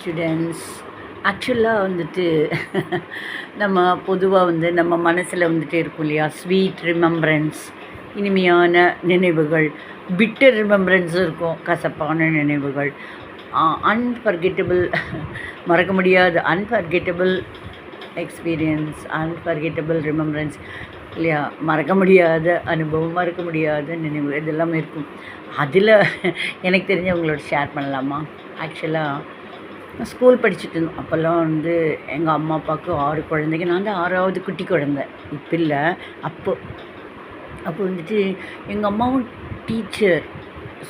Students. ஆக்சுவலாக வந்துட்டு நம்ம பொதுவாக வந்து நம்ம மனசில் வந்துட்டு இருக்கும் இல்லையா, ஸ்வீட் ரிமெம்பரன்ஸ், இனிமையான நினைவுகள், பிட்டர் ரிமெம்பரன்ஸும் இருக்கும், கசப்பான நினைவுகள், அன்ஃபர்கெட்டபிள் மறக்க முடியாத அன்ஃபர்கெட்டபிள் எக்ஸ்பீரியன்ஸ், அன்ஃபர்கெட்டபிள் ரிமெம்பரன்ஸ் இல்லையா, மறக்க முடியாத அனுபவம், மறக்க முடியாத நினைவு, இதெல்லாமே இருக்கும். அதில் எனக்கு தெரிஞ்சவங்களோட ஷேர் பண்ணலாமா? ஆக்சுவலாக நான் ஸ்கூல் படிச்சுட்டு இருந்தோம். அப்போல்லாம் வந்து எங்கள் அம்மா அப்பாவுக்கு 6 குழந்தைங்க. நான் தான் 6வது குட்டி குழந்தை. இப்போ இல்லை, அப்போ அப்போ வந்துட்டு எங்கள் அம்மாவும் டீச்சர்,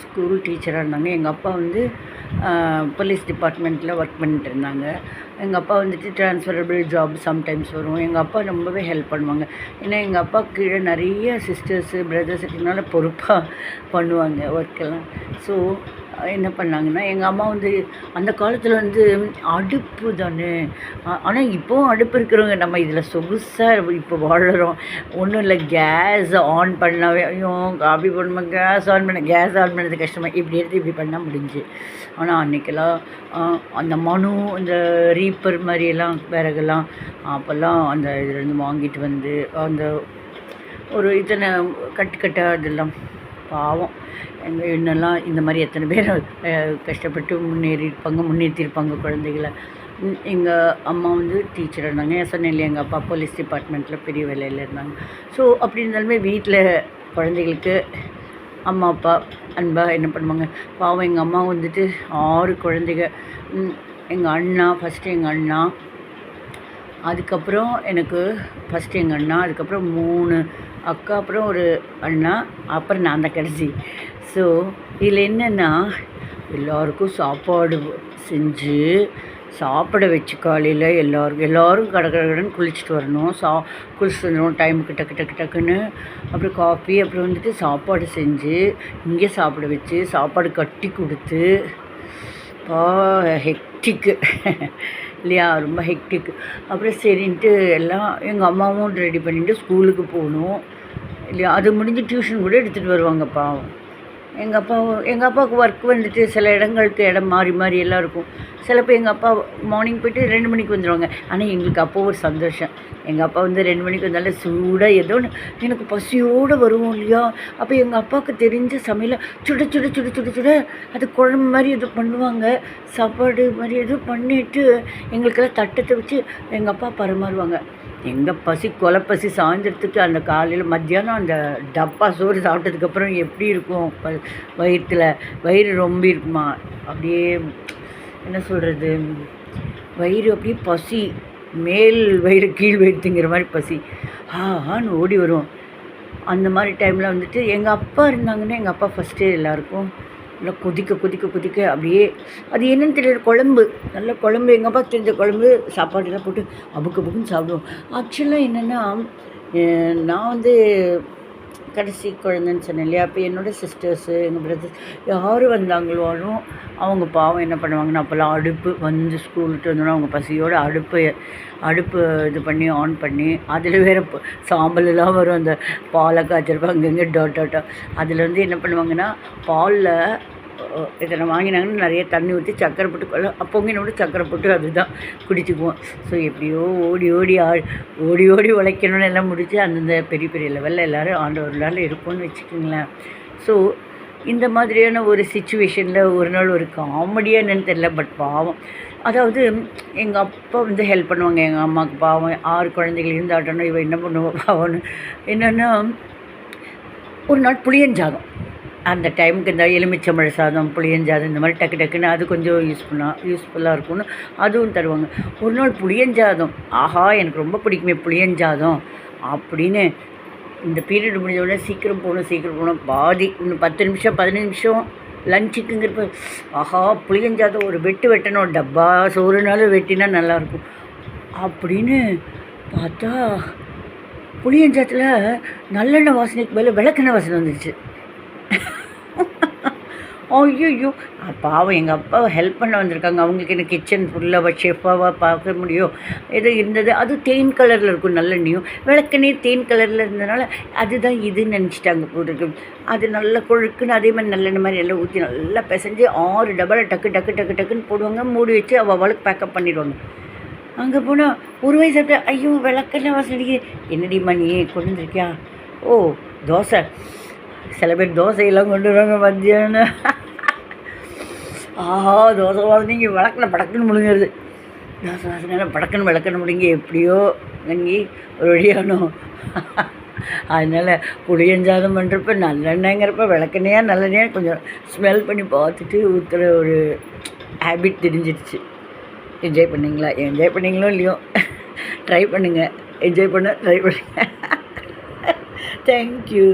ஸ்கூல் டீச்சராக இருந்தாங்க. எங்கள் அப்பா வந்து போலீஸ் டிபார்ட்மெண்ட்டில் ஒர்க் பண்ணிட்டு இருந்தாங்க. எங்கள் அப்பா வந்துட்டு ட்ரான்ஸ்ஃபரபிள் ஜாப் சம்டைம்ஸ் வரும். எங்கள் அப்பா ரொம்பவே ஹெல்ப் பண்ணுவாங்க. ஏன்னா எங்கள் அப்பா கீழே நிறைய சிஸ்டர்ஸு பிரதர்ஸ் இருக்கனால பொறுப்பாக பண்ணுவாங்க ஒர்க்கெல்லாம். ஸோ என்ன பண்ணாங்கன்னா, எங்கள் அம்மா வந்து அந்த காலத்தில் வந்து அடுப்பு தானே, ஆனால் இப்போவும் அடுப்பு இருக்கிறவங்க நம்ம இதில் சொகுசாக இப்போ வாழறோம். ஒன்றும் இல்லை, கேஸ் ஆன் பண்ணாவே ஐயோ காபி போடணும், கேஸ் ஆன் பண்ணது கஷ்டமாக, இப்படி எடுத்து இப்படி பண்ணால் முடிஞ்சு. ஆனால் அன்றைக்கெல்லாம் அந்த மனு, இந்த ரீப்பர் மாதிரியெல்லாம் விறகுலாம் அப்போல்லாம் அந்த இதுலேருந்து வாங்கிட்டு வந்து அந்த ஒரு இத்தனை கட்டாக இதெல்லாம் பாவம் எங்கள் இன்னெல்லாம் இந்த மாதிரி எத்தனை பேர் கஷ்டப்பட்டு முன்னேற்றிருப்பாங்க குழந்தைகளை. எங்கள் அம்மா வந்து டீச்சராக இருந்தாங்க. சொன்னேன் இல்லையா, எங்கள் அப்பா போலீஸ் டிபார்ட்மெண்ட்டில் பெரிய வேலையில் இருந்தாங்க. ஸோ அப்படி இருந்தாலுமே வீட்டில் குழந்தைகளுக்கு அம்மா அப்பா அன்பாக என்ன பண்ணுவாங்க. பாவம் எங்கள் அம்மா வந்துட்டு 6 குழந்தைங்க. எங்கள் அண்ணா, ஃபஸ்ட்டு எங்கள் அண்ணா, அதுக்கப்புறம் எனக்கு ஃபஸ்ட்டு எங்கள் அண்ணா, அதுக்கப்புறம் 3 அக்கா, அப்புறம் ஒரு அண்ணா, அப்புறம் நான் தான் கடைசி. ஸோ இதில் என்னென்னா, எல்லோருக்கும் சாப்பாடு செஞ்சு சாப்பிட வச்சு காலையில் எல்லோரும் கடகடன்னு குளிச்சுட்டு வரணும். குளிச்சுட்டு வந்துடும் டைமுக்கு டக்குன்னு. அப்புறம் காஃபி, அப்புறம் வந்துட்டு சாப்பாடு செஞ்சு இங்கே சாப்பிட வச்சு சாப்பாடு கட்டி கொடுத்து ஹெக்டிக்கு இல்லையா, ரொம்ப ஹெக்டிக்கு. அப்புறம் சரின்ட்டு எல்லாம் எங்கள் அம்மாவும் ரெடி பண்ணிவிட்டு ஸ்கூலுக்கு போகணும் இல்லையா. அது முடிஞ்சு டியூஷன் கூட எடுத்துகிட்டு வருவாங்க பாவம். எங்கள் அப்பாவுக்கு ஒர்க் வந்துட்டு சில இடங்களுக்கு இடம் மாறி எல்லாம் இருக்கும். சிலப்போ எங்கள் அப்பா மார்னிங் போய்ட்டு 2 மணிக்கு வந்துடுவாங்க. ஆனால் எங்களுக்கு அப்போ ஒரு சந்தோஷம். எங்கள் அப்பா வந்து 2 மணிக்கு வந்தாலும் சூடாக ஏதோ ஒன்று எனக்கு பசியோடு வருவோம் இல்லையா. அப்போ எங்கள் அப்பாவுக்கு தெரிஞ்ச சமையலை சுட அது குழம்பு மாதிரி எதுவும் பண்ணுவாங்க, சாப்பாடு மாதிரி எதுவும் பண்ணிவிட்டு எங்களுக்கெல்லாம் தட்டத்தை வச்சு எங்கள் அப்பா பரிமாறுவாங்க. எங்கள் கொலைப்பசி சாயந்தரத்துக்கு அந்த காலையில் மத்தியானம் அந்த டப்பா சோறு சாப்பிட்டதுக்கப்புறம் எப்படி இருக்கும் வயிறு ரொம்ப இருக்குமா, அப்படியே என்ன சொல்கிறது, வயிறு அப்படியே பசி, மேல் வயிறு கீழ் வயிறு திங்கிற மாதிரி பசி ஆன்னு ஓடி வரும். அந்த மாதிரி டைமில் வந்துட்டு எங்கள் அப்பா இருந்தாங்கன்னா, எங்கள் அப்பா ஃபஸ்ட்டு எல்லாருக்கும் நல்லா கொதிக்க அப்படியே அது என்னென்னு தெரியல, குழம்பு, நல்ல குழம்பு, எங்கள் அப்பா தெரிஞ்ச குழம்பு சாப்பாடெல்லாம் போட்டு அபுக்குன்னு சாப்பிடுவோம். ஆக்சுவலாக என்னென்னா, நான் வந்து கடைசி குழந்தைன்னு சொன்னேன் இல்லையா. அப்போ என்னோடய சிஸ்டர்ஸு, எங்கள் பிரதர்ஸ் யார் வந்தாங்களும் அவங்க பாவம் என்ன பண்ணுவாங்கன்னா, அப்போல்லாம் அடுப்பு வந்து ஸ்கூல் விட்டு வந்தோன்னா அவங்க பசியோடு அடுப்பு இது பண்ணி ஆன் பண்ணி அதில் வேறு சாம்பலெல்லாம் வரும். அந்த பாலை காய்ச்சிருப்போம் அங்கங்கே டாட்டா. அதில் வந்து என்ன பண்ணுவாங்கன்னா, பாலில் இதில் வாங்கினாங்கன்னா நிறைய தண்ணி ஊற்றி சக்கரை போட்டு பொங்கினோட சக்கரை போட்டு அதுதான் குடிச்சுக்குவோம். ஸோ எப்படியோ ஓடி உழைக்கணும்னு எல்லாம் முடித்து அந்தந்த பெரிய லெவலில் எல்லோரும் ஆண்டவர்களால் இருப்போம்னு வச்சுக்கோங்களேன். ஸோ இந்த மாதிரியான ஒரு சிச்சுவேஷனில் ஒரு நாள் ஒரு காமெடியாக என்னன்னு தெரியல, பட் பாவம். அதாவது எங்கள் அப்பா வந்து ஹெல்ப் பண்ணுவாங்க எங்கள் அம்மாவுக்கு. பாவம் 6 குழந்தைகள் இருந்தாட்டோன்னா இவன் என்ன பண்ணுவோம் பாவம்னு. என்னென்னா, ஒரு நாள் புளியஞ்சாதம், அந்த டைமுக்கு இந்த எலுமிச்சம்பழ சாதம், புளியஞ்சாதம், இந்த மாதிரி டக்குன்னு அது கொஞ்சம் யூஸ்ஃபுல்லாக இருக்கும்னு அதுவும் தருவாங்க. ஒரு நாள் புளியஞ்சாதம், ஆஹா எனக்கு ரொம்ப பிடிக்குமே புளியஞ்சாதம் அப்படின்னு. இந்த பீரியட் முடிஞ்சவுடனே சீக்கிரம் போகணும், பாதி இன்னும் 10 நிமிஷம் 15 நிமிஷம் லஞ்சுக்குங்கிறப்ப ஆஹா புளியஞ்சாதம் ஒரு வெட்டணும், டப்பா சோறுனாலும் வெட்டினா நல்லாயிருக்கும் அப்படின்னு பார்த்தா புளியஞ்சாத்தில் நல்லெண்ணெய் வாசனைக்கு மேலே விளக்கெண்ணெய் வாசனை வந்துடுச்சு. ஐயையோ! பாவம் எங்கள் அப்பா ஹெல்ப் பண்ண வந்திருக்காங்க. அவங்களுக்கு என்ன கிச்சன் ஃபுல்லாக ஷெஃப்பாவா பார்க்க முடியும்? ஏதோ இருந்தது. அதுவும் தேன் கலரில் இருக்கும் நல்லெண்ணெயும். விளக்கெண்ணெயும் தேன் கலரில் இருந்ததுனால, அதுதான் இதுன்னு நெனச்சுட்டாங்க போலருக்கு. அது நல்லா கொழுக்குன்னு அதே மாரி நல்லெண்ணெய் மாரி எல்லாம் ஊத்தி நல்லா பெசஞ்சு 6 டப்பால டக்கு டக்கு டக்கு டக்குன்னு போடுவாங்க. மூடி வச்சு அவளுக்கு பேக்கப் பண்ணிடுவாங்க. அங்கே போனா ஒரு வாய் சாப்பிட்டா, ஐயோ! விளக்கெண்ணெய் வாசனை அடிக்குது. என்னடிம்மா நீ கொண்டு வந்திருக்கியா? ஓ! தோசை. சில பேர் தோசையெல்லாம் கொண்டு வருவாங்க மத்தியானம். ஆஹா! தோசை வாசனைங்க விளக்குன படக்குன்னு முழுங்கிருது. தோசை வாசனைலாம் படக்குன்னு விளக்குன முழுங்கி எப்படியோ வாங்கி ஒரு வழியானோம். அதனால் புளியஞ்சாதம் பண்ணுறப்ப நல்லெண்ணெய்ங்கிறப்ப விளக்கெண்ணெயா நல்லெண்ணெயா கொஞ்சம் ஸ்மெல் பண்ணி பார்த்துட்டு ஊற்றுற ஒரு ஹேபிட் தெரிஞ்சிடுச்சு. என்ஜாய் பண்ணிங்களா? என்ஜாய் பண்ணிங்களோ இல்லையோ ட்ரை பண்ணுங்கள். என்ஜாய் பண்ண ட்ரை பண்ணுங்கள். தேங்க்யூ.